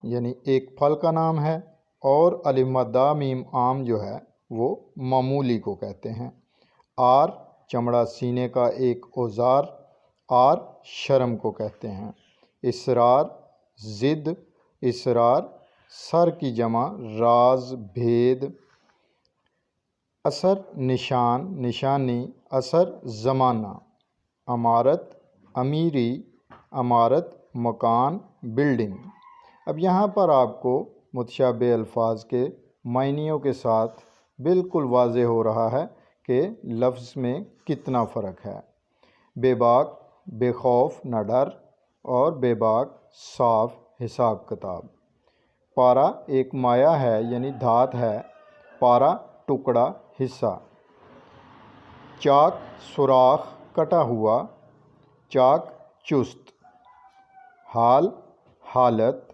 یعنی ایک پھل کا نام ہے، اور الف مدہ میم عام جو ہے وہ معمولی کو کہتے ہیں۔ آر چمڑا سینے کا ایک اوزار، آر شرم کو کہتے ہیں۔ اسرار ضد، اسرار سر کی جمع، راز بھید۔ اثر نشان نشانی، اثر زمانہ۔ عمارت امیری، عمارت مکان بلڈنگ۔ اب یہاں پر آپ کو متشابہ الفاظ کے معنیوں کے ساتھ بالکل واضح ہو رہا ہے کہ لفظ میں کتنا فرق ہے۔ بے باک بے خوف نہ ڈر، اور بے باک صاف حساب کتاب۔ پارا ایک مایع ہے یعنی دھات ہے، پارا ٹکڑا حصہ۔ چاک سوراخ کٹا ہوا، چاک چست۔ حال حالت،